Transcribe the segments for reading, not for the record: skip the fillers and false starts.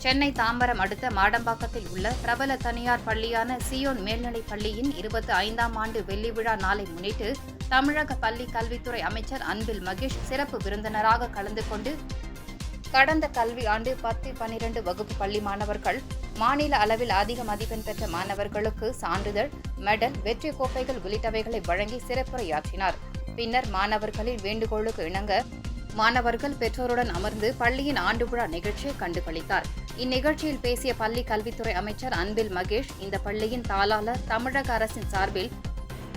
சென்னை தாம்பரம் அடுத்த மாடம்பாக்கத்தில் உள்ள பிரபல தனியார் பள்ளியான சியோன் மேல்நிலைப் பள்ளியின் 25ஆம் ஆண்டு வெள்ளி விழா நாளை முன்னிட்டு தமிழக பள்ளி கல்வித்துறை அமைச்சர் அன்பில் மகேஷ் சிறப்பு விருந்தினராக கலந்து கொண்டு கடந்த கல்வி ஆண்டு 10-12 வகுப்பு பள்ளி மாணவர்கள் மாநில அளவில் அதிக மதிப்பெண் பெற்ற மாணவர்களுக்கு சான்றிதழ், மெடல், வெற்றி கோப்பைகள் உள்ளிட்டவைகளை வழங்கி சிறப்புரையாற்றினார். பின்னர் மாணவர்களின் வேண்டுகோளுக்கு இணங்க மாணவர்கள் பெற்றோருடன் அமர்ந்து பள்ளியின் ஆண்டு விழா நிகழ்ச்சியை கண்டுகளித்தார். இந்நிகழ்ச்சியில் பேசிய பள்ளி கல்வித்துறை அமைச்சர் அன்பில் மகேஷ், இந்த பள்ளியின் தாளாளர் தமிழக அரசின் சார்பில்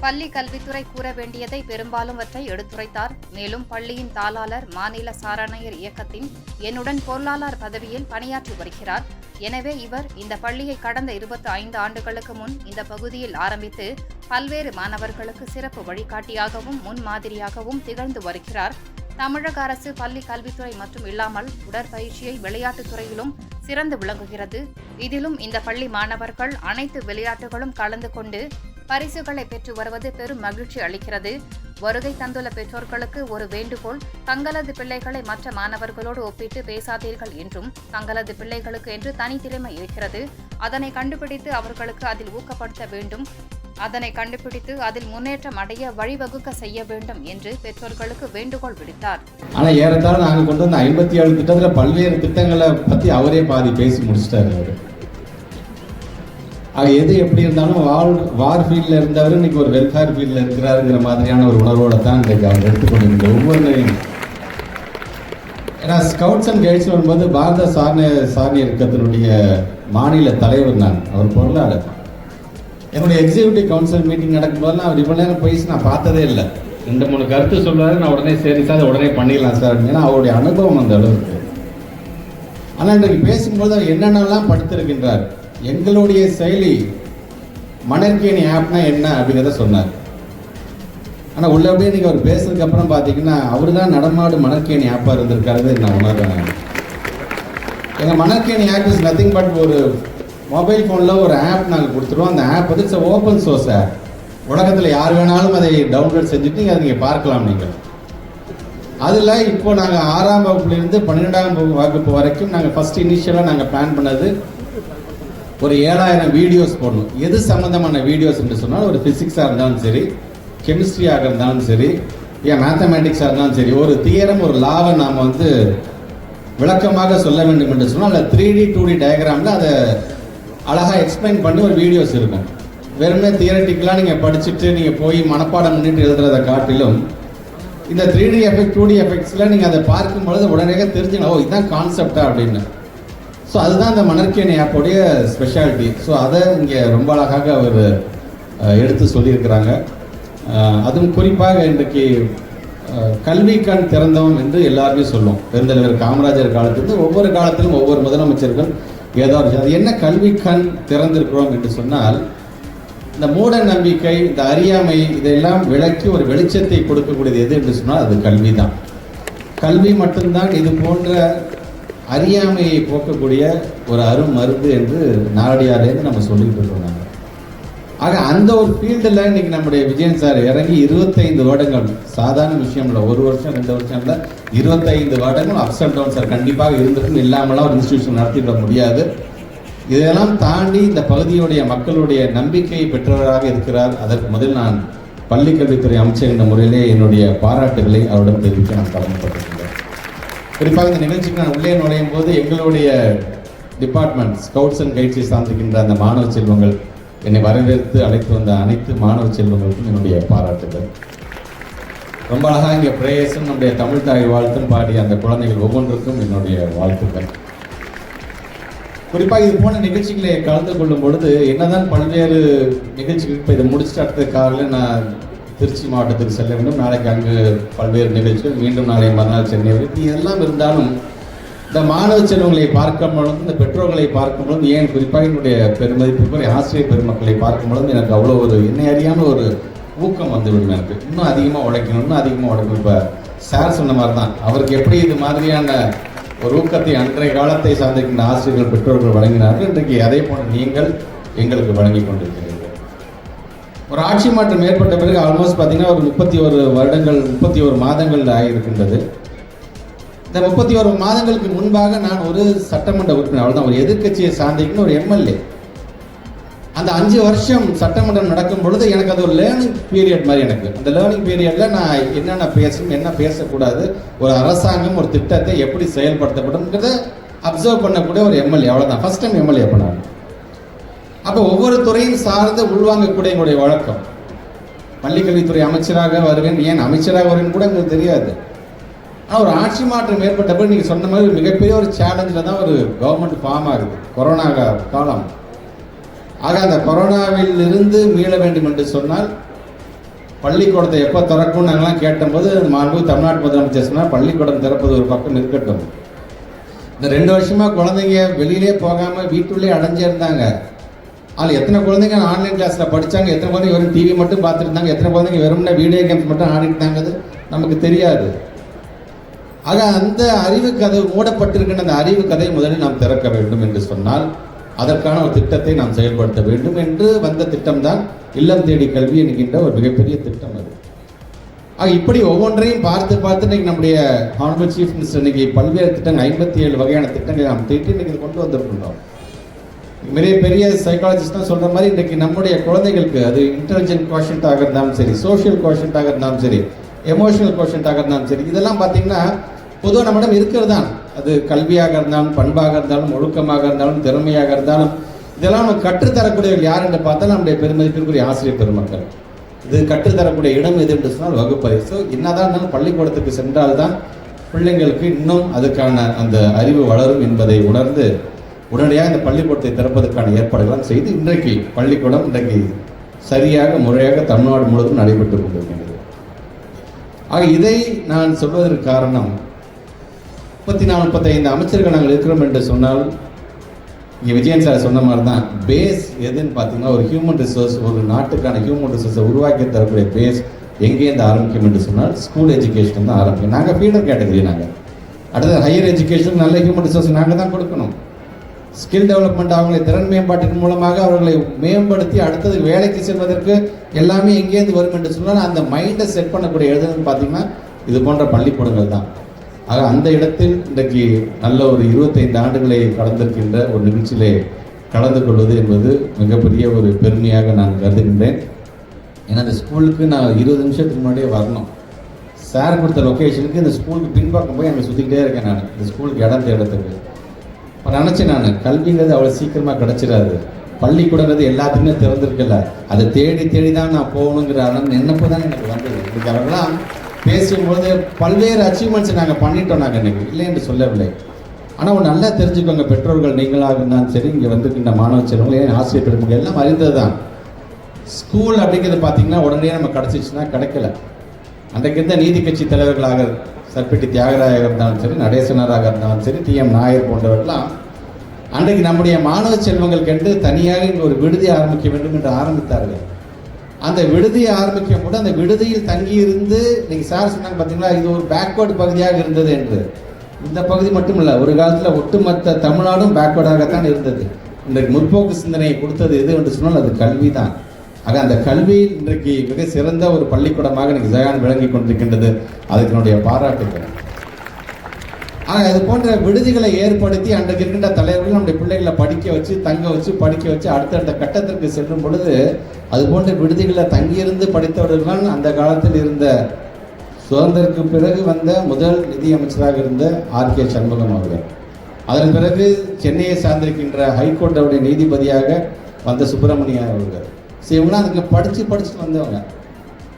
பள்ளி கல்வித்துறை கூற வேண்டியதை பெரும்பாலும்வற்றை எடுத்துரைத்தார். மேலும் பள்ளியின் தாளாளர் மாநில சாரணையர் இயக்கத்தின் என்னுடன் பொருளாளர் பதவியில் பணியாற்றி வருகிறார். எனவே இவர் இந்த பள்ளியை கடந்த 25 ஆண்டுகளுக்கு முன் இந்த பகுதியில் ஆரம்பித்து பல்வேறு மாணவர்களுக்கு சிறப்பு வழிகாட்டியாகவும் முன்மாதிரியாகவும் திகழ்ந்து வருகிறார். தமிழக அரசு பள்ளி கல்வித்துறை மற்றும் இல்லாமல் உடற்பயிற்சியை விளையாட்டுத் துறையிலும் சிறந்து விளங்குகிறது. இதிலும் இந்த பள்ளி மாணவர்கள் அனைத்து விளையாட்டுகளும் கலந்து கொண்டு பரிசுகளை பெற்று வருவது பெரும் மகிழ்ச்சி அளிக்கிறது. வருகை தந்துள்ள பெற்றோர்களுக்கு ஒரு வேண்டுகோள், தங்களது பிள்ளைகளை மற்ற மாணவர்களோடு ஒப்பிட்டு பேசாதீர்கள் என்றும், தங்களது பிள்ளைகளுக்கு என்று தனித்திறமை இருக்கிறது, அதனை கண்டுபிடித்து அவர்களுக்கு அதில் ஊக்கப்படுத்த வேண்டும், அதனை கண்டுபிடித்து அதில் முன்னேற்றம் அடைய வழிவகுக்க செய்ய வேண்டும் என்று பெற்றோர்களுக்கு வேண்டுகோள் விடுத்தார். ஆனால் ஏறத்தாழ நாங்கள் கொண்டு வந்த 57 திட்டத்தில் பல்வேறு திட்டங்களை பற்றி அவரே பாதி பேசி முடிச்சிட்டாரு. அவர் எது எப்படி இருந்தாலும் வார் ஃபீல்டில் இருந்தவர் இன்னைக்கு ஒரு வெல்ஃபேர் ஃபீல்டில் இருக்கிறாருங்கிற மாதிரியான ஒரு உணர்வோடு தான் இன்றைக்கு அவர் எடுத்துக்கொண்டிருந்த ஒவ்வொரு. ஏன்னா ஸ்கவுட்ஸ் அண்ட் கைட்ஸ் வரும்போது பாரத சாரணி இயக்கத்தினுடைய மாநில தலைவர் நான், அவர் பொருளாளர். என்னுடைய எக்ஸிக்யூட்டிவ் கவுன்சில் மீட்டிங் நடக்கும்போதெல்லாம் அவர் இவ்வளோ நேரம் போயிடுச்சு நான் பார்த்ததே இல்லை. 2-3 கருத்து சொல்லுவார், நான் உடனே சரி சார் அதை உடனே பண்ணிடலாம் சார். ஏன்னா அவருடைய அனுபவம் அந்த அளவுக்கு. ஆனால் இன்றைக்கு பேசும்போது அவர் என்னென்னலாம் படுத்திருக்கின்றார். எங்களுடைய செயலி மணற்கேணி ஆப்னா என்ன அப்படிங்கிறத சொன்னார். ஆனால் உள்ளபடியே நீங்கள் அவர் பேசுறதுக்கு அப்புறம் பார்த்தீங்கன்னா அவர் தான் நடமாடு மணற்கேணி ஆப்பாக இருந்திருக்காரு நான் உணர்றேன். எங்கள் மணற்கேணி ஆப் இஸ் நத்திங் பட் ஒரு மொபைல் ஃபோனில் ஒரு ஆப் நாங்கள் கொடுத்துருவோம். அந்த ஆப் வந்து இட்ஸ் ஓப்பன் சோர்ஸ் ஆப். உலகத்தில் யார் வேணாலும் அதை டவுன்லோட் செஞ்சுட்டு அதை நீங்கள் பார்க்கலாம். நீங்கள் அதில் இப்போ நாங்கள் 6ஆம் வகுப்புலேருந்து 12ஆம் வகுப்பு வரைக்கும் நாங்கள் ஃபஸ்ட் இனிஷியலாக நாங்கள் பிளான் பண்ணது ஒரு 7000 வீடியோஸ் போடணும். எது சம்மந்தமான வீடியோஸ் என்று சொன்னால் ஒரு ஃபிசிக்ஸாக இருந்தாலும் சரி, கெமிஸ்ட்ரியாக இருந்தாலும் சரி, ஏன் மேத்தமேட்டிக்ஸாக இருந்தாலும் சரி, ஒரு தியரம் ஒரு லாவை நாம் வந்து விளக்கமாக சொல்ல வேண்டும் என்று சொன்னால் அதில் 3D 2D டயக்ராமில் அதை அழகாக எக்ஸ்பிளைன் பண்ணி ஒரு வீடியோஸ் இருக்கும். வெறுமே தியரட்டிக்கலாக நீங்கள் படிச்சுட்டு நீங்கள் போய் மனப்பாடம் பண்ணிட்டு எழுதுறதை காட்டிலும் இந்த 3D எஃபெக்ட் 2D எஃபெக்ட்ஸில் நீங்கள் அதை பார்க்கும்பொழுது உடனே தெரிஞ்சுக்கணும், ஓ இதுதான் கான்செப்டா அப்படின்னு. ஸோ அதுதான் அந்த மணற்கேணி ஆப்போடைய ஸ்பெஷாலிட்டி. ஸோ அதை இங்கே ரொம்ப அழகாக அவர் எடுத்து சொல்லியிருக்கிறாங்க. அதுவும் குறிப்பாக இன்றைக்கு கல்வி கண் திறந்தவன் என்று எல்லாருமே சொல்லுவோம். பெருந்தலைவர் காமராஜர் காலத்திலிருந்து ஒவ்வொரு காலத்திலும் ஒவ்வொரு முதலமைச்சர்கள் ஏதோ அது என்ன கல்வி கண் திறந்திருக்கிறோம் என்று சொன்னால், இந்த மூட நம்பிக்கை, இந்த அறியாமை, இதெல்லாம் விளக்கி ஒரு வெளிச்சத்தை கொடுக்கக்கூடியது எது என்று சொன்னால் அது கல்வி தான். கல்வி மட்டும்தான் இது போன்ற அறியாமையை போக்கக்கூடிய ஒரு அருமருந்து என்று நாரடியார்லேருந்து நம்ம சொல்லிட்டு இருக்கோம். ஆக அந்த ஒரு ஃபீல்டில் இன்னைக்கு நம்முடைய விஜயன் சார் இறங்கி 25 வருடங்கள், சாதாரண விஷயம் இல்லை, 1 வருஷம் 2 வருஷம் இல்லை, 25 வருடங்கள் அப்ஸ் அண்ட் டவுன் சார் கண்டிப்பாக இருந்திருக்கும். இல்லாமலாம் ஒரு இன்ஸ்டிடியூஷன் நடத்திவிட முடியாது. இதெல்லாம் தாண்டி இந்த பகுதியுடைய மக்களுடைய நம்பிக்கையை பெற்றவராக இருக்கிறார். அதற்கு முதல் நான் பள்ளிக்கல்வித்துறை அமைச்சர் என்ற முறையிலே என்னுடைய பாராட்டுகளை அவரிடம் தெரிவிக்க நான் கடமைப்பட்டிருக்கிறேன். குறிப்பாக இந்த நிகழ்ச்சிக்கு நான் உள்ளே நுழையும் போது எங்களுடைய டிபார்ட்மெண்ட் ஸ்கவுட்ஸ் அண்ட் கைட்ஸை சார்ந்திருக்கின்ற அந்த மாணவ செல்வங்கள், என்னை வரவேற்று அழைத்து வந்த அனைத்து மாணவ செல்வங்களுக்கும் என்னுடைய பாராட்டுகள். ரொம்ப அழகாக இங்கே பிரேயர்ஸும் நம்முடைய தமிழ் தாய் வாழ்த்தும் பாடிய அந்த குழந்தைகள் ஒவ்வொன்றுக்கும் என்னுடைய வாழ்த்துக்கள். குறிப்பாக இது போன்ற நிகழ்ச்சிகளை கலந்து கொள்ளும் பொழுது என்னதான் பல்வேறு நிகழ்ச்சிகள் இப்போ இதை முடிச்சுட்டு அடுத்த காலையில் நான் திருச்சி மாவட்டத்துக்கு செல்ல வேண்டும், நாளைக்கு அங்கு பல்வேறு நிகழ்ச்சிகள், மீண்டும் நாளை மறுநாள் சென்னை வரைக்கும் இதெல்லாம் இருந்தாலும் இந்த மாணவ செல்வங்களை பார்க்கும் பொழுது, இந்த பெற்றோர்களை பார்க்கும் பொழுது, ஏன் குறிப்பாக என்னுடைய பெருமதிப்புக்குரிய ஆசிரியர் பெருமக்களை பார்க்கும் பொழுது எனக்கு அவ்வளோ ஒரு என்னை அறியாமல் ஒரு ஊக்கம் வந்துவிடும். எனக்கு இன்னும் அதிகமாக உழைக்கணும், இன்னும் அதிகமாக உழைக்கணும். இப்போ சார் சொன்ன மாதிரி தான் அவருக்கு எப்படி இது மாதிரியான ஒரு ஊக்கத்தை அன்றைய காலத்தை சார்ந்திருக்கின்ற ஆசிரியர்கள் பெற்றோர்கள் வழங்கினார்கள், இன்றைக்கு அதே போன்ற நீங்கள் எங்களுக்கு வழங்கி கொண்டிருக்கிறீர்கள். ஒரு ஆட்சி மாற்றம் ஏற்பட்ட பிறகு ஆல்மோஸ்ட் பார்த்தீங்கன்னா ஒரு 31 வருடங்கள் 31 மாதங்கள் ஆகியிருக்கின்றது. இந்த 31 மாதங்களுக்கு முன்பாக நான் ஒரு சட்டமன்ற உறுப்பினர், அவ்வளவுதான், ஒரு எதிர்க்கட்சியை சார்ந்திருக்கிற ஒரு எம்எல்ஏ. அந்த 5 வருஷம் சட்டமன்றம் நடக்கும் பொழுது எனக்கு அது ஒரு லேர்னிங் பீரியட் மாதிரி. எனக்கு அந்த லேர்னிங் பீரியட்ல நான் என்னென்ன பேசணும், என்ன பேசக்கூடாது, ஒரு அரசாங்கம் ஒரு திட்டத்தை எப்படி செயல்படுத்தப்படும்ங்கிறத அப்சர்வ் பண்ணக்கூடிய ஒரு எம்எல்ஏ, அவ்வளவுதான். ஃபர்ஸ்ட் டைம் எம்எல்ஏ பண்ணாங்க. அப்போ ஒவ்வொரு துறையும் சார்ந்து உள்வாங்கக்கூடிய என்னுடைய வழக்கம். பள்ளிக்கல்வித்துறை அமைச்சராக வருவேன், ஏன் அமைச்சராக வருவேன் கூட எனக்கு தெரியாது. ஆனால் ஒரு ஆட்சி மாற்றம் ஏற்பட்டப்போ நீங்கள் சொன்ன மாதிரி மிகப்பெரிய ஒரு சேலஞ்சில் தான் ஒரு கவர்மெண்ட் ஃபார்ம் ஆகுது. கொரோனா காலம். ஆக அந்த கொரோனாவில் இருந்து மீள வேண்டும் என்று சொன்னால் பள்ளிக்கூடத்தை எப்போ திறக்கும் நாங்களாம் கேட்டபோது மாண்பு தமிழ்நாட்டு முதலமைச்சர் சொன்னால் பள்ளிக்கூடம் திறப்பது ஒரு பக்கம் இருக்கட்டும். இந்த 2 வருஷமா குழந்தைங்க வெளியிலே போகாமல் வீட்டுள்ளே அடைஞ்சே இருந்தாங்க. அதில் எத்தனை குழந்தைங்க ஆன்லைன் கிளாஸில் படித்தாங்க, எத்தனை குழந்தைங்க வெறும் டிவி மட்டும் பார்த்துட்டு இருந்தாங்க, எத்தனை குழந்தைங்க வெறும்னா வீடியோ கேம்ஸ் மட்டும் ஆடிட்டு இருந்தாங்க, நமக்கு தெரியாது. ஆக அந்த அறிவு கதை மூடப்பட்டிருக்கின்ற அந்த அறிவு கதை முதலில் நாம் திறக்க வேண்டும் என்று சொன்னால் அதற்கான ஒரு திட்டத்தை நாம் செயல்படுத்த வேண்டும் என்று வந்த திட்டம்தான் இல்லம் தேடி கல்வி என்கின்ற ஒரு மிகப்பெரிய திட்டம் அது. ஆக இப்படி ஒவ்வொன்றையும் பார்த்து பார்த்து இன்னைக்கு நம்முடைய ஹானரபிள் சீஃப் மினிஸ்டர் இன்னைக்கு பல்வேறு திட்டங்கள் 57 வகையான திட்டங்களை நாம் தீட்டி இன்னைக்கு கொண்டு வந்திருக்கின்றோம். பெரிய சைக்காலஜிஸ்ட் தான் சொல்ற மாதிரி இன்றைக்கு நம்முடைய குழந்தைகளுக்கு அது இன்டெலிஜென்ட் கோஷன்ட்டாக இருந்தாலும் சரி, சோஷியல் கோஷன்ட்டாக இருந்தாலும் சரி, எமோஷனல் கோஷன்ட்டாக இருந்தாலும் சரி, இதெல்லாம் பார்த்தீங்கன்னா பொதுவாக நம்மிடம் இருக்கிறது தான். அது கல்வியாக இருந்தாலும், பண்பாக இருந்தாலும், ஒழுக்கமாக இருந்தாலும், திறமையாக இருந்தாலும், இதெல்லாம் நம்ம கற்றுத்தரக்கூடியவர்கள் யார் என்று பார்த்தால் நம்முடைய பெருமதிப்பிற்குரிய ஆசிரியர் பெருமக்கள். இது கற்றுத்தரக்கூடிய இடம் எது என்று சொன்னால் வகுப்பறை. ஸோ என்னதான் இருந்தாலும் பள்ளிக்கூடத்துக்கு சென்றால்தான் பிள்ளைங்களுக்கு இன்னும் அதுக்கான அந்த அறிவு வளரும் என்பதை உணர்ந்து உடனடியாக இந்த பள்ளிக்கூடத்தை திறப்பதற்கான ஏற்பாடுகளாம் செய்து இன்றைக்கு பள்ளிக்கூடம் இன்றைக்கு சரியாக முறையாக தமிழ்நாடு முழுவதும் நடைபெற்றுக் கொண்டிருக்கின்றது. ஆக இதை நான் சொல்வதற்கு காரணம் 34-35 அமைச்சர்கள் நாங்கள் இருக்கிறோம் என்று சொன்னால் இங்கே விஜயன் சார் சொன்ன மாதிரி தான் பேஸ் எதுன்னு பார்த்தீங்கன்னா ஒரு ஹியூமன் ரிசோர்ஸ், ஒரு நாட்டுக்கான ஹியூமன் ரிசோர்ஸை உருவாக்கி தரக்கூடிய பேஸ் எங்கேருந்து ஆரம்பிக்கும் என்று சொன்னால் ஸ்கூல் எஜுகேஷன் தான் ஆரம்பிக்கும். நாங்கள் ஃபீடர் கேட்டகரி. நாங்கள் அடுத்தது ஹையர் எஜுகேஷன் நல்ல ஹியூமன் ரிசோர்ஸ் நாங்கள் தான் கொடுக்கணும். ஸ்கில் டெவலப்மெண்ட், அவங்களை திறன் மேம்பாட்டின் மூலமாக அவர்களை மேம்படுத்தி அடுத்தது வேலைக்கு செல்வதற்கு எல்லாமே எங்கேருந்து வரும் என்று சொன்னால் அந்த மைண்டை செட் பண்ணக்கூடிய எழுதுன்னு பார்த்தீங்கன்னா இது போன்ற பள்ளிக்கூடங்கள் தான். ஆக அந்த இடத்தில் இன்றைக்கு நல்ல ஒரு 25 ஆண்டுகளை கடந்திருக்கின்ற ஒரு நிகழ்ச்சியிலே கலந்து கொள்வது என்பது மிகப்பெரிய ஒரு பெருமையாக நான் கருதுகின்றேன். ஏன்னா இந்த ஸ்கூலுக்கு நான் 20 நிமிஷத்துக்கு முன்னாடியே வரணும். சார் கொடுத்த லொக்கேஷனுக்கு இந்த ஸ்கூலுக்கு பின்பக்கம் போய் அங்கே சுற்றிக்கிட்டே இருக்கேன். நான் இந்த ஸ்கூலுக்கு இடம் தேடத்துக்கு இப்போ நினச்சேன், நான் கல்விங்கிறது அவ்வளோ சீக்கிரமாக கிடச்சிடாது, பள்ளிக்கூடங்கிறது எல்லாத்துக்குமே திறந்திருக்கல, அதை தேடி தேடி தான் நான் போகணுங்கிற நினைப்பு தான் எனக்கு வந்தது. இதுக்கு அவர்களாம் பேசும்போது பல்வேறு அச்சீவ்மெண்ட்ஸ் நாங்கள் பண்ணிட்டோம். நாங்கள் இன்னைக்கு இல்லை என்று சொல்லவில்லை. ஆனால் ஒன்று நல்லா தெரிஞ்சுக்கோங்க, பெற்றோர்கள் நீங்களாக இருந்தாலும் சரி, இங்கே வந்துருக்கின்ற மாணவ செல்வங்களே ஆசிரியர் பெருமக்கள் எல்லாம் அறிந்தது தான். ஸ்கூல் அப்படிங்கிறது பார்த்தீங்கன்னா உடனே நம்ம கிடச்சிச்சுன்னா கிடைக்கல. அன்றைக்கு இருந்த நீதி கட்சி தலைவர்களாக சர்பிட்டி தியாகராயாக இருந்தாலும் சரி, நடேசனராக இருந்தாலும் சரி, TM நாயர் போன்றவர்கள்லாம் அன்றைக்கு நம்முடைய மாணவ செல்வங்களுக்கு என்று தனியாக இங்கே ஒரு விடுதி ஆரம்பிக்க வேண்டும் என்று ஆரம்பித்தார்கள். அந்த விடுதியை ஆரம்பிக்கும் போது அந்த விடுதியில் தங்கியிருந்து நீங்கள் சார் சொன்னாங்க பார்த்தீங்களா, இது ஒரு பேக்வேர்டு பகுதியாக இருந்தது என்று. இந்த பகுதி மட்டும் இல்லை, ஒரு காலத்தில் ஒட்டுமொத்த தமிழ்நாடும் பேக்வேர்டாகத்தான் இருந்தது. இன்றைக்கு முற்போக்கு சிந்தனையை கொடுத்தது எது என்று சொன்னால் அது கல்வி தான். ஆக அந்த கல்வி இன்றைக்கு மிக சிறந்த ஒரு பள்ளிக்கூடமாக இன்னைக்கு ஜெயான் விளங்கி கொண்டிருக்கின்றது. அதுக்கு என்னுடைய பாராட்டுகள். ஆக அது போன்ற விடுதிகளை ஏற்படுத்தி அன்றைக்கு இருக்கின்ற தலைவர்கள் நம்முடைய பிள்ளைகளை படிக்க வச்சு, தங்க வச்சு, படிக்க வச்சு அடுத்தடுத்த கட்டத்திற்கு செல்லும் பொழுது அது போன்ற விடுதிகளை தங்கியிருந்து படித்தவர்கள் அந்த காலத்தில் இருந்த சுதந்திரத்துக்கு பிறகு வந்த முதல் நிதி அமைச்சராக இருந்த RK சண்முகம் அவர்கள், அதன் பிறகு சென்னையை சார்ந்திருக்கின்ற ஹைகோர்ட்டுடைய நீதிபதியாக வந்த சுப்பிரமணியன் அவர்கள், இவங்களாம் அதுக்கு படிச்சுட்டு வந்தவங்க.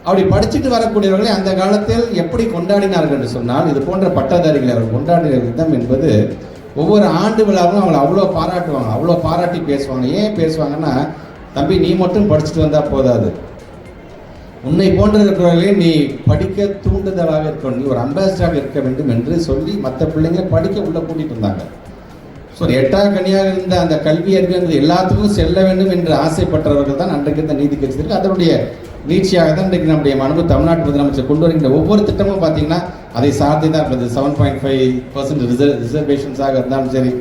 அப்படி படிச்சுட்டு வரக்கூடியவர்களை அந்த காலத்தில் எப்படி கொண்டாடினார்கள் என்று சொன்னால் இது போன்ற பட்டதாரிகளை அவர்கள் கொண்டாடின விதம் என்பது ஒவ்வொரு ஆண்டு விழாவும் அவங்களை அவ்வளோ பாராட்டுவாங்க, அவ்வளோ பாராட்டி பேசுவாங்க. ஏன் பேசுவாங்கன்னா, தம்பி நீ மட்டும் படிச்சுட்டு வந்தால் போதாது, உன்னை போன்ற இருக்கிறவர்களே நீ படிக்க தூண்டுதலாக இருக்கணும், நீ ஒரு அம்பாசிடராக இருக்க வேண்டும் என்று சொல்லி மற்ற பிள்ளைங்களை படிக்க உள்ள கூட்டிகிட்டு இருந்தாங்க. ஸோ எட்டாக்கனியாக இருந்த அந்த கல்வி அறிவு எல்லாத்துக்கும் செல்ல வேண்டும் என்று ஆசைப்பட்டவர்கள் தான் அன்றைக்கு இருந்த நீதி கட்சி இருக்கு. அதனுடைய நீட்சியாக தான் இன்றைக்கு நம்முடைய மனு தமிழ்நாட்டு முதலமைச்சர் கொண்டு வருகின்ற ஒவ்வொரு திட்டமும் பார்த்தீங்கன்னா அதை சார்ந்து தான் இருந்தது. 7.5% ரிசர்வேஷன்ஸாக இருந்தாலும் சரி,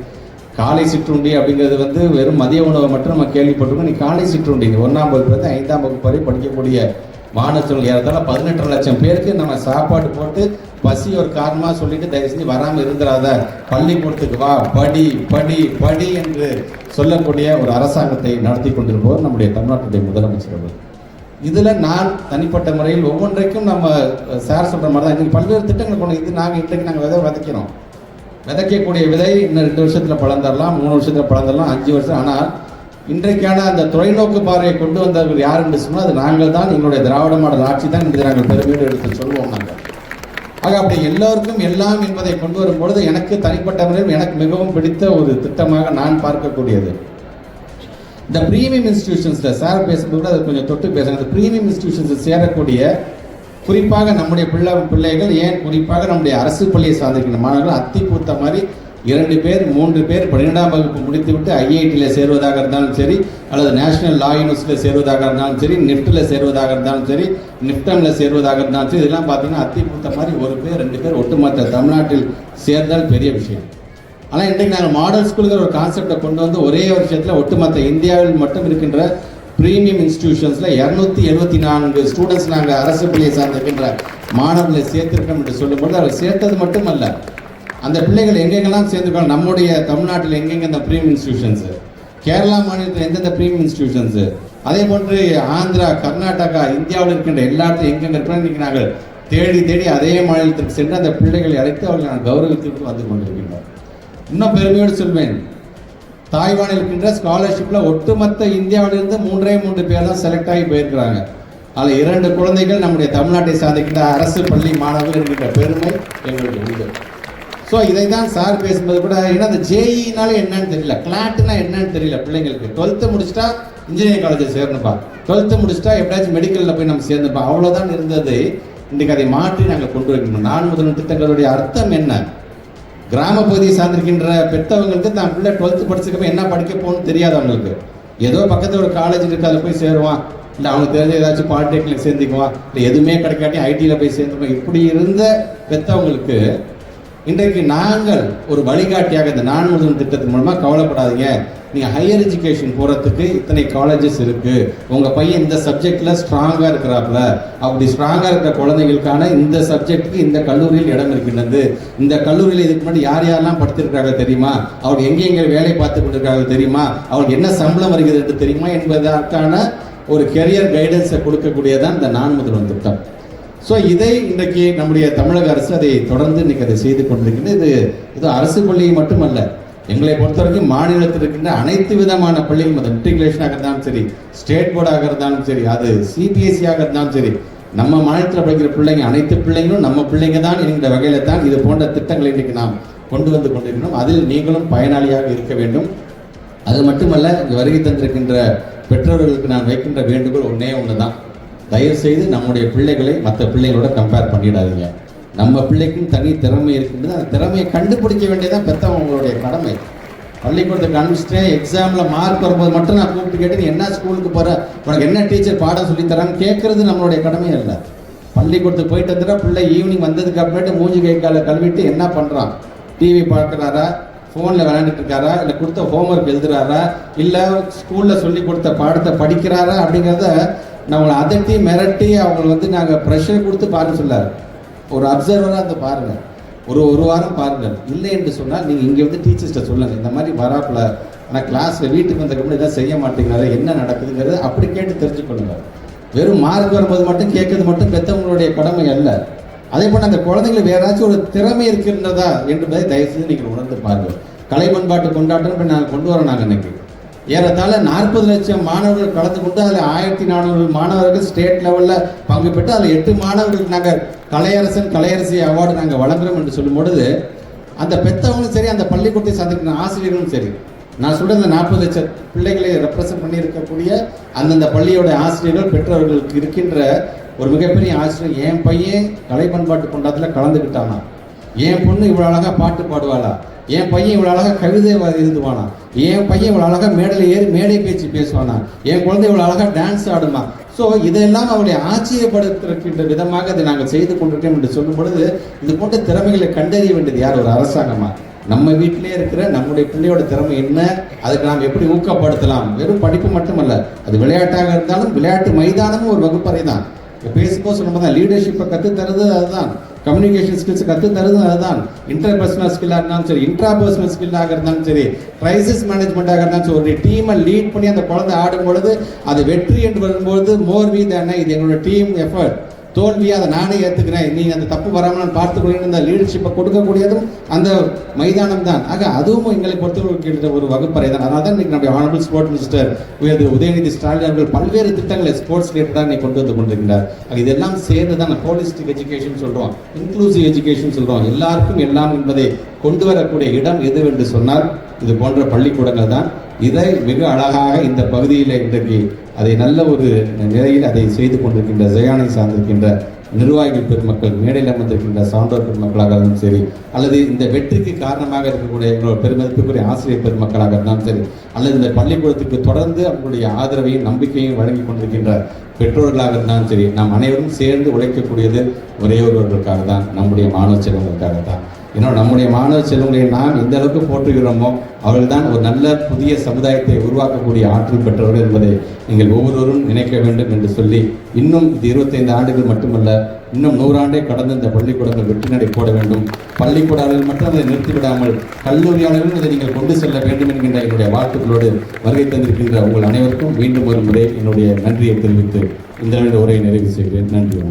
காலை சிற்றுண்டி அப்படிங்கிறது வெறும் மதிய உணவை மட்டும் நம்ம கேள்விப்பட்டிருக்கோம். நீ காலை சிற்றுண்டி 1ஆம் வகுப்பு 5ஆம் வகுப்பு வரை படிக்கக்கூடிய மாணவர்கள் ஏறத்தாழ 18 லட்சம் பேருக்கு நம்ம சாப்பாடு போட்டு பசி ஒரு காரணமாக சொல்லிட்டு தயவு செஞ்சு வராமல் இருந்துடாத, பள்ளிக்கூடத்துக்கு வா, படி படி படி என்று சொல்லக்கூடிய ஒரு அரசாங்கத்தை நடத்தி கொண்டிருப்பவர் நம்முடைய தமிழ்நாட்டுடைய முதலமைச்சர் அவர். இதில் நான் தனிப்பட்ட முறையில் ஒவ்வொன்றைக்கும் நம்ம சார் சொல்கிற மாதிரி தான் இன்றைக்கி பல்வேறு திட்டங்கள் கொண்டு இது இன்றைக்கு நாங்கள் விதைக்கிறோம். விதைக்கக்கூடிய விதை இன்னும் 2 வருஷத்தில் பலந்தரலாம், 3 வருஷத்தில் பலந்தரலாம், 5 வருஷம். ஆனால் இன்றைக்கான அந்த தொலைநோக்கு பார்வையை கொண்டு வந்தவர்கள் யார் என்று சொன்னால் அது நாங்கள் தான், எங்களுடைய திராவிட மாடல் ஆட்சி தான் என்பதை நாங்கள் பெருமையோடு எடுத்து சொல்வோம் நாங்கள். ஆக அப்படி எல்லோருக்கும் எல்லாம் என்பதை கொண்டு வரும்பொழுது எனக்கு தனிப்பட்ட முறையில் எனக்கு மிகவும் பிடித்த ஒரு திட்டமாக நான் பார்க்கக்கூடியது இந்த ப்ரீமியம் இன்ஸ்டிடியூஷன்ஸில் சார் பேசும்போது கூட அதை கொஞ்சம் தொட்டு பேசுங்க. இந்த ப்ரீமியம் இன்ஸ்டிடியூஷன்ஸில் சேரக்கூடிய குறிப்பாக நம்முடைய பிள்ளைகள், ஏன் குறிப்பாக நம்முடைய அரசு பள்ளியை சார்ந்திருக்கின்ற மாணவர்கள் அத்திப்பூத்த மாதிரி 2 பேர் 3 பேர் 12ஆம் வகுப்பு முடித்துவிட்டு ஐஐடியில் சேருவதாக இருந்தாலும் சரி, அல்லது நேஷனல் லா யூனிவர்சிட்டியில் சேருவதாக இருந்தாலும் சரி, நிஃப்டில் சேருவதாக இருந்தாலும் சரி, நிஃப்டமில் சேருவதாக இருந்தாலும் சரி, இதெல்லாம் பார்த்தீங்கன்னா அத்திப்பூத்த மாதிரி 1 பேர் 2 பேர் ஒட்டுமொத்த தமிழ்நாட்டில் சேர்ந்தால் பெரிய விஷயம். ஆனால் இன்றைக்கு நாங்கள் மாடல் ஸ்கூலுங்கிற ஒரு கான்செப்டை கொண்டு வந்து ஒரே வருஷத்தில் ஒட்டுமொத்த இந்தியாவில் மட்டும் இருக்கின்ற ப்ரீமியம் இன்ஸ்டிடியூஷன்ஸில் 274 ஸ்டூடெண்ட்ஸ் நாங்கள் அரசு பள்ளியை சார்ந்திருக்கின்ற மாணவர்களை சேர்த்திருக்கோம் என்று சொல்லும்போது அவர் சேர்த்தது மட்டுமல்ல, அந்த பிள்ளைகள் எங்கெங்கெல்லாம் சேர்ந்துருக்காங்க, நம்முடைய தமிழ்நாட்டில் எங்கெங்கே இந்த ப்ரீமியம் இன்ஸ்டிடியூஷன்ஸு, கேரளா மாநிலத்தில் எந்தெந்த ப்ரீமியம் இன்ஸ்டிடியூஷன்ஸு, அதே போன்று ஆந்திரா, கர்நாடகா, இந்தியாவில் இருக்கின்ற எல்லா இடத்துல எங்கெங்கே இருக்கிறோம் இன்றைக்கி நாங்கள் தேடி தேடி அதே மாநிலத்திற்கு சென்று அந்த பிள்ளைகளை அழைத்து அவர்களை நான் கௌரவித்துவிட்டு வந்து கொண்டிருக்கின்றோம். இன்னும் பெருமையோடு சொல்வேன், தாய்வானில் இருக்கின்ற ஸ்காலர்ஷிப்பில் ஒட்டுமொத்த இந்தியாவிலிருந்து 3 பேர் தான் செலக்ட் ஆகி போயிருக்கிறாங்க. அதில் 2 குழந்தைகள் நம்முடைய தமிழ்நாட்டை சார்ந்திருக்கின்ற அரசு பள்ளி மாணவர்கள் என்கின்ற பெருமை எங்களுக்கு உண்டு. ஸோ இதை தான் சார் பேசும்போது கூட, ஏன்னா அந்த ஜேஇனால என்னன்னு தெரியல, கிளாட்னா என்னன்னு தெரியல பிள்ளைங்களுக்கு. 12th முடிச்சுட்டா இன்ஜினியரிங் காலேஜில் சேரணுப்பா, 12th முடிச்சுட்டா எப்படியாச்சும் மெடிக்கலில் போய் நம்ம சேர்ந்துப்பா, அவ்வளோதான் இருந்தது. இன்றைக்கு அதை மாற்றி நாங்கள் கொண்டு வைக்கணும். நான் முதல் திட்டங்களுடைய அர்த்தம் என்ன? கிராம பகுதியை சார்ந்திருக்கின்ற பெற்றவங்களுக்கு தான் பிள்ளை 12th படிச்சுக்கப்போ என்ன படிக்க போகணும்னு தெரியாது. அவங்களுக்கு ஏதோ பக்கத்தில் ஒரு காலேஜ் இருக்குது, அதில் போய் சேருவான், இல்லை அவனுக்கு தெரிஞ்ச ஏதாச்சும் பாலிடெக்னிக் சேர்ந்துக்குவான், இல்லை எதுவுமே கிடைக்காட்டி ஐடியில் போய் சேர்ந்துக்குவான். இப்படி இருந்த பெற்றவங்களுக்கு இன்றைக்கு நாங்கள் ஒரு வழிகாட்டியாக இந்த நான் முதல் திட்டத்தின் மூலமாக கவலைப்படாதீங்க, நீங்கள் ஹையர் எஜுகேஷன் போகிறதுக்கு இத்தனை காலேஜஸ் இருக்குது, உங்கள் பையன் இந்த சப்ஜெக்டில் ஸ்ட்ராங்காக இருக்கிறாப்புல, அப்படி ஸ்ட்ராங்காக இருக்கிற குழந்தைகளுக்கான இந்த சப்ஜெக்ட்டுக்கு இந்த கல்லூரியில் இடம் இருக்கின்றது, இந்த கல்லூரியில் இதுக்கு முன்னாடி யார் யாரெல்லாம் படித்திருக்கிறாங்க தெரியுமா, அவங்க எங்கெங்கே வேலை பார்த்து கொண்டிருக்காங்க தெரியுமா, அவங்களுக்கு என்ன சம்பளம் வருகிறது என்று தெரியுமா என்பதற்கான ஒரு கெரியர் கைடன்ஸை கொடுக்கக்கூடியதான் இந்த நான் முதல்வன் திட்டம். ஸோ இதை இன்றைக்கு நம்முடைய தமிழக அரசு அதை தொடர்ந்து இன்றைக்கி அதை செய்து கொண்டிருக்கின்றது. இது அரசு பள்ளியை மட்டுமல்ல, எங்களை பொறுத்த வரைக்கும் மாநிலத்தில் இருக்கின்ற அனைத்து விதமான பள்ளிகளும், அது மெட்ரிகுலேஷனாக இருந்தாலும் சரி, ஸ்டேட் போர்டாக இருந்தாலும் சரி, அது சிபிஎஸ்சியாக இருந்தாலும் சரி, நம்ம மாநிலத்தில் படிக்கிற பிள்ளைங்க அனைத்து பிள்ளைங்களும் நம்ம பிள்ளைங்க தான் என்கிற வகையில் தான் இது போன்ற திட்டங்களை இன்றைக்கு நாம் கொண்டு வந்து கொண்டிருக்கிறோம். அதில் நீங்களும் பயனாளியாக இருக்க வேண்டும். அது மட்டுமல்ல, இங்கே வருகை தந்திருக்கின்ற பெற்றோர்களுக்கு நான் வைக்கின்ற வேண்டுகோள் ஒன்று தான், தயவுசெய்து நம்முடைய பிள்ளைகளை மற்ற பிள்ளைகளோட கம்பேர் பண்ணிடாதீங்க. நம்ம பிள்ளைக்கும் தனி திறமை இருக்கின்றது, அந்த திறமையை கண்டுபிடிக்க வேண்டியதான் பெற்றவங்களுடைய கடமை. பள்ளிக்கூடத்துக்கு அனுப்பிச்சிட்டு எக்ஸாமில் மார்க் வரும்போது மட்டும் நான் கூப்பிட்டு கேட்டு நீ என்ன ஸ்கூலுக்கு போகிற, உனக்கு என்ன டீச்சர் பாடம் சொல்லித்தரான்னு கேட்குறது நம்மளுடைய கடமை அல்ல. பள்ளிக்கூடத்துக்கு போயிட்டு வந்துட்டா பிள்ளை ஈவினிங் வந்ததுக்கு அப்புறமேட்டு மூஞ்சி கை காலை கழுவிட்டு என்ன பண்ணுறான், டிவி பார்க்குறாரா, ஃபோனில் விளையாண்டுட்டு இருக்காரா, இல்லை கொடுத்த ஹோம்ஒர்க் எழுதுறாரா, இல்லை ஸ்கூலில் சொல்லி கொடுத்த பாடத்தை படிக்கிறாரா அப்படிங்கிறத நம்மளை அதட்டி மிரட்டி அவங்களை நாங்கள் ப்ரெஷர் கொடுத்து பாருங்க சொல்லார். ஒரு அப்சர்வராக அந்த பாருங்கள், ஒரு வாரம் பாருங்கள். இல்லை என்று சொன்னால் நீங்கள் இங்கே டீச்சர்ஸ்ட்டை சொல்லுங்கள், இந்த மாதிரி வராப்பில் ஆனால் கிளாஸில் வீட்டுக்கு வந்ததுக்கு இதான் செய்ய மாட்டேங்கிறாரு, என்ன நடக்குதுங்கிறது அப்படி கேட்டு தெரிஞ்சுக்கொள்ளுங்க. வெறும் மார்க் வரும்போது மட்டும் கேட்கறது மட்டும் பெற்றவங்களுடைய கடமை அல்ல. அதே போல் அந்த குழந்தைங்களுக்கு வேறு ஏதாச்சும் ஒரு திறமை இருக்கின்றதா என்பதை தயவுசெய்து நீங்கள் உணர்ந்து பாருங்கள். கலை பண்பாட்டு கொண்டாட்டம் நாங்கள் கொண்டு வரோம். நாங்கள் இன்றைக்கி ஏறத்தாழ 40 லட்சம் மாணவர்கள் கலந்து கொண்டு அதில் 1400 மாணவர்கள் ஸ்டேட் லெவலில் பங்கு பெற்று அதில் 8 மாணவர்களுக்கு நாங்கள் கலையரசி அவார்டு நாங்கள் வழங்குறோம் என்று சொல்லும் பொழுது அந்த பெற்றவங்களும் சரி, அந்த பள்ளிக்கூடத்தை சார்ந்திருக்கிற ஆசிரியர்களும் சரி, நான் சொல்கிற அந்த 40 லட்சம் பிள்ளைகளை ரெப்ரசன்ட் பண்ணியிருக்கக்கூடிய அந்தந்த பள்ளியோட ஆசிரியர்கள் பெற்றவர்களுக்கு இருக்கின்ற ஒரு மிகப்பெரிய ஆசிரியர், என் பையன் கலை பண்பாட்டு கொண்டாட்டத்தில் கலந்துக்கிட்டானா, என் பொண்ணு இவ்வளோ அழகாக பாட்டு பாடுவாளா, என் பையன் இவ்வளோ அழகாக கவிதை எழுதுவானா, என் பையன் இவ்வளோ அழகாக மேடையில் ஏறி மேடை பேச்சு பேசுவானா, என் குழந்தை இவ்வளோ அழகாக டான்ஸ் ஆடுமா. ஸோ இதெல்லாம் அவருடைய ஆச்சரியப்படுத்திருக்கின்ற விதமாக அதை நாங்கள் செய்து கொண்டிருக்கோம் என்று சொல்லும் பொழுது இது போன்ற திறமைகளை கண்டறிய வேண்டியது யார்? ஒரு அரசாங்கமாக. நம்ம வீட்டிலே இருக்கிற நம்முடைய பிள்ளையோட திறமை என்ன, அதுக்கு நாம் எப்படி ஊக்கப்படுத்தலாம். வெறும் படிப்பு மட்டுமல்ல, அது விளையாட்டாக இருந்தாலும் விளையாட்டு மைதானமும் ஒரு வகுப்பறை தான். பேசும்போது சொன்ன லீடர்ஷிப்பை கற்றுத்தரது அதுதான், கம்யூனிகேஷன் ஸ்கில்ஸ் கற்றுத்தரது அதுதான், இன்டர்பர்சனல் ஸ்கில்லாக இருந்தாலும் சரி, இன்ட்ராபர்சனல் ஸ்கில்லாக இருந்தாலும் சரி, கிரைசிஸ் மேனேஜ்மெண்ட்டாக இருந்தாலும் சரி, ஒரு டீமை லீட் பண்ணி அந்த குழந்தை ஆடும் பொழுது அது வெற்றி என்று வரும்போது மோர் வி தேன் இது எங்களோட டீம் எஃபர்ட். தோல்வியை அதை நானே ஏற்றுக்கிறேன், நீ அந்த தப்பு வராமல் நான் பார்த்துக்கொள்கிறேன், அந்த லீடர்ஷிப்பை கொடுக்கக்கூடியதும் அந்த மைதானம் தான். ஆக அதுவும் எங்களை பொறுத்தவரை ஒரு வகுப்பறை தான். அதனால தான் இன்றைக்கி நம்முடைய honourable sports minister Udhayanidhi Stalin அவர்கள் பல்வேறு திட்டங்களை ஸ்போர்ட்ஸ் ரிலேட்டடாக நீ கொண்டு வந்து கொண்டிருக்கிறார். இதெல்லாம் சேர்ந்து தான் ஹோலிஸ்டிக் எஜுகேஷன் சொல்கிறோம், இன்க்ளூசிவ் எஜுகேஷன் சொல்கிறோம். எல்லாருக்கும் எல்லாம் என்பதை கொண்டு வரக்கூடிய இடம் எது என்று சொன்னால் இது போன்ற பள்ளிக்கூடங்கள் தான். இதை மிக அழகாக இந்த பகுதியில் இன்றைக்கு அதை நல்ல ஒரு நிலையில் அதை செய்து கொண்டிருக்கின்ற ஜெயானை சார்ந்திருக்கின்ற நிர்வாகிகள் பெருமக்கள், மேடையில் அமர்ந்திருக்கின்ற சான்றோர் பெருமக்களாக இருந்தாலும் சரி, அல்லது இந்த வெற்றிக்கு காரணமாக இருக்கக்கூடிய எங்களோட பெருமதிப்புக்குரிய ஆசிரியர் பெருமக்களாக இருந்தாலும் சரி, அல்லது இந்த பள்ளிக்கூடத்துக்கு தொடர்ந்து அவங்களுடைய ஆதரவையும் நம்பிக்கையும் வழங்கி கொண்டிருக்கின்ற பெற்றோர்களாக இருந்தாலும் சரி, நாம் அனைவரும் சேர்ந்து உழைக்கக்கூடியது ஒரே ஒருவர்களுக்காக தான், நம்முடைய மாணவ செல்வங்களுக்காக தான். ஏன்னா நம்முடைய மாணவ செல்வங்களை நாம் எந்த அளவுக்கு போற்றுகிறோமோ அவர்கள் தான் ஒரு நல்ல புதிய சமுதாயத்தை உருவாக்கக்கூடிய ஆற்றல் பெற்றவர்கள் என்பதை நீங்கள் ஒவ்வொருவரும் நினைக்க வேண்டும் என்று சொல்லி, இன்னும் இது 25 ஆண்டுகள் மட்டுமல்ல, இன்னும் 100 ஆண்டை கடந்த இந்த பள்ளிக்கூடங்கள் வெற்றி நடை போட வேண்டும். பள்ளிக்கூடாளர்கள் மட்டும் அதை நிறுத்திவிடாமல் கல்லூரியாளர்களும் இதை நீங்கள் கொண்டு செல்ல வேண்டும் என்கின்ற என்னுடைய வாழ்த்துக்களோடு வருகை தந்திருக்கின்ற உங்கள் அனைவருக்கும் மீண்டும் ஒரு முறை என்னுடைய நன்றியை தெரிவித்து இந்த உரையை நிறைவு செய்கிறேன். நன்றி.